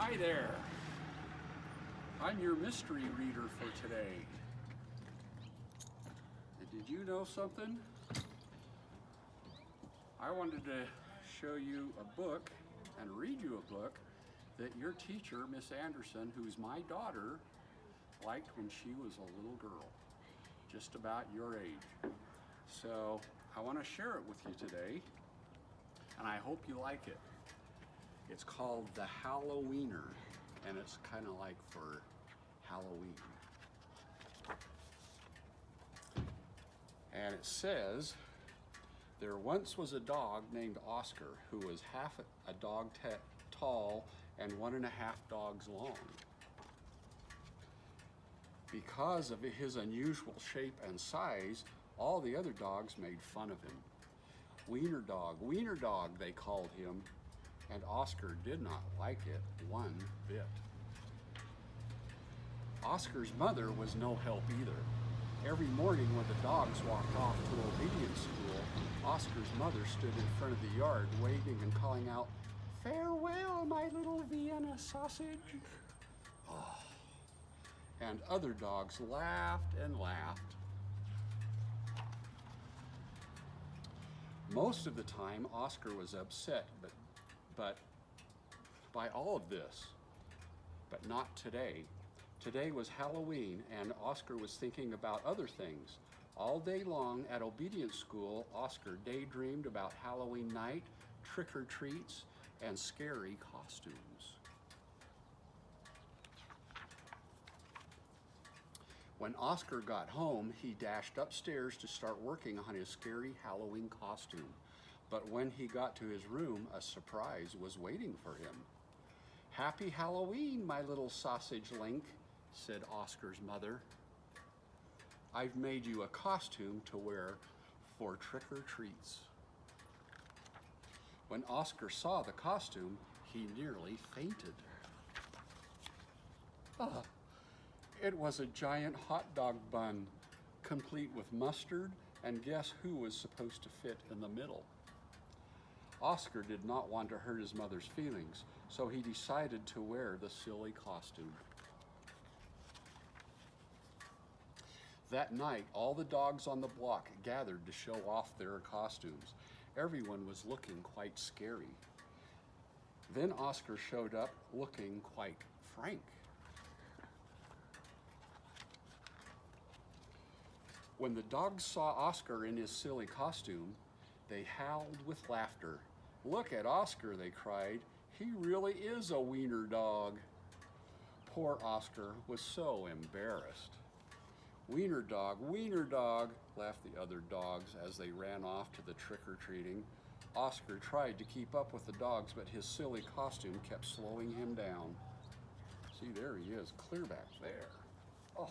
Hi there. I'm your mystery reader for today. And did you know something? I wanted to show you a book and read you a book that your teacher, Miss Anderson, who's my daughter, liked when she was a little girl, just about your age. So I want to share it with you today, and I hope you like it. It's called The Halloweener, and it's kind of like for Halloween. And it says, there once was a dog named Oscar who was half a dog tall and 1.5 dogs long. Because of his unusual shape and size, all the other dogs made fun of him. Wiener dog, they called him, and Oscar did not like it one bit. Oscar's mother was no help either. Every morning when the dogs walked off to obedience school, Oscar's mother stood in front of the yard waving and calling out, "Farewell, my little Vienna sausage." Oh. And other dogs laughed and laughed. Most of the time, Oscar was upset but by all of this, but not today. Today was Halloween, and Oscar was thinking about other things. All day long at obedience school, Oscar daydreamed about Halloween night, trick-or-treats, and scary costumes. When Oscar got home, he dashed upstairs to start working on his scary Halloween costume. But when he got to his room, a surprise was waiting for him. "Happy Halloween, my little sausage link," said Oscar's mother. "I've made you a costume to wear for trick-or-treats." When Oscar saw the costume, he nearly fainted. It was a giant hot dog bun, complete with mustard, and guess who was supposed to fit in the middle? Oscar did not want to hurt his mother's feelings, so he decided to wear the silly costume. That night, all the dogs on the block gathered to show off their costumes. Everyone was looking quite scary. Then Oscar showed up looking quite frank. When the dogs saw Oscar in his silly costume, they howled with laughter. "Look at Oscar," they cried. "He really is a wiener dog." Poor Oscar was so embarrassed. Wiener dog," laughed the other dogs as they ran off to the trick-or-treating. Oscar tried to keep up with the dogs, but his silly costume kept slowing him down. See, there he is, clear back there. Oh.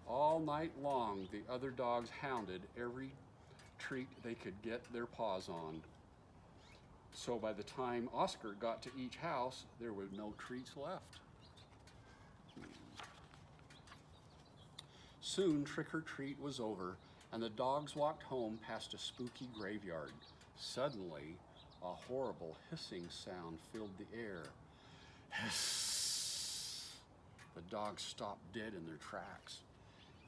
All night long, the other dogs hounded every treat they could get their paws on. So by the time Oscar got to each house, there were no treats left. Soon trick-or-treat was over, and the dogs walked home past a spooky graveyard. Suddenly, a horrible hissing sound filled the air. Hiss! The dogs stopped dead in their tracks.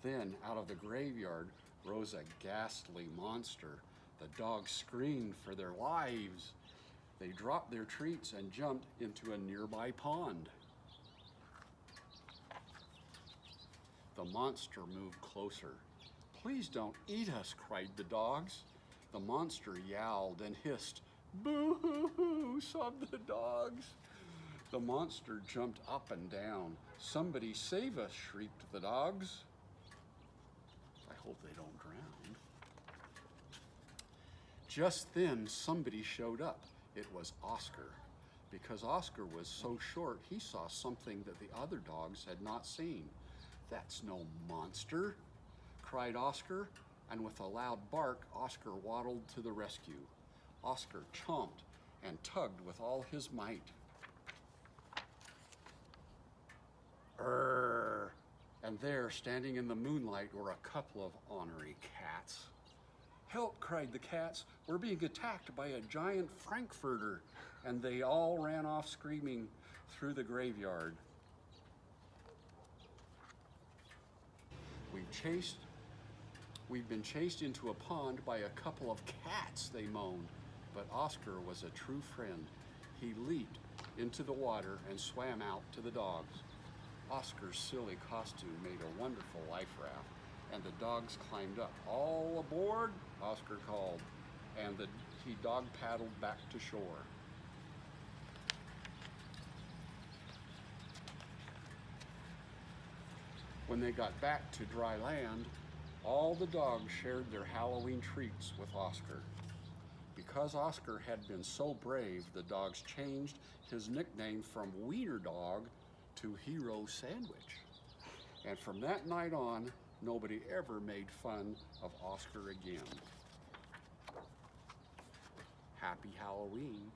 Then, out of the graveyard, rose a ghastly monster. The dogs screamed for their lives. They dropped their treats and jumped into a nearby pond. The monster moved closer. "Please don't eat us," cried the dogs. The monster yowled and hissed. "Boo-hoo-hoo," sobbed the dogs. The monster jumped up and down. "Somebody save us," shrieked the dogs. I hope they don't drown. Just then, somebody showed up. It was Oscar. Because Oscar was so short, he saw something that the other dogs had not seen. "That's no monster," cried Oscar, and with a loud bark, Oscar waddled to the rescue. Oscar chomped and tugged with all his might. Err! And there, standing in the moonlight, were a couple of ornery cats. "Help," cried the cats. "We're being attacked by a giant Frankfurter, and they all ran off screaming through the graveyard. We've been chased into a pond by a couple of cats, they moaned. But Oscar was a true friend. He leaped into the water and swam out to the dogs. Oscar's silly costume made a wonderful life raft, and the dogs climbed up. All aboard, Oscar called, and he dog paddled back to shore. When they got back to dry land, all the dogs shared their Halloween treats with Oscar. Because Oscar had been so brave, the dogs changed his nickname from Wiener Dog to Hero Sandwich. And from that night on, nobody ever made fun of Oscar again. Happy Halloween.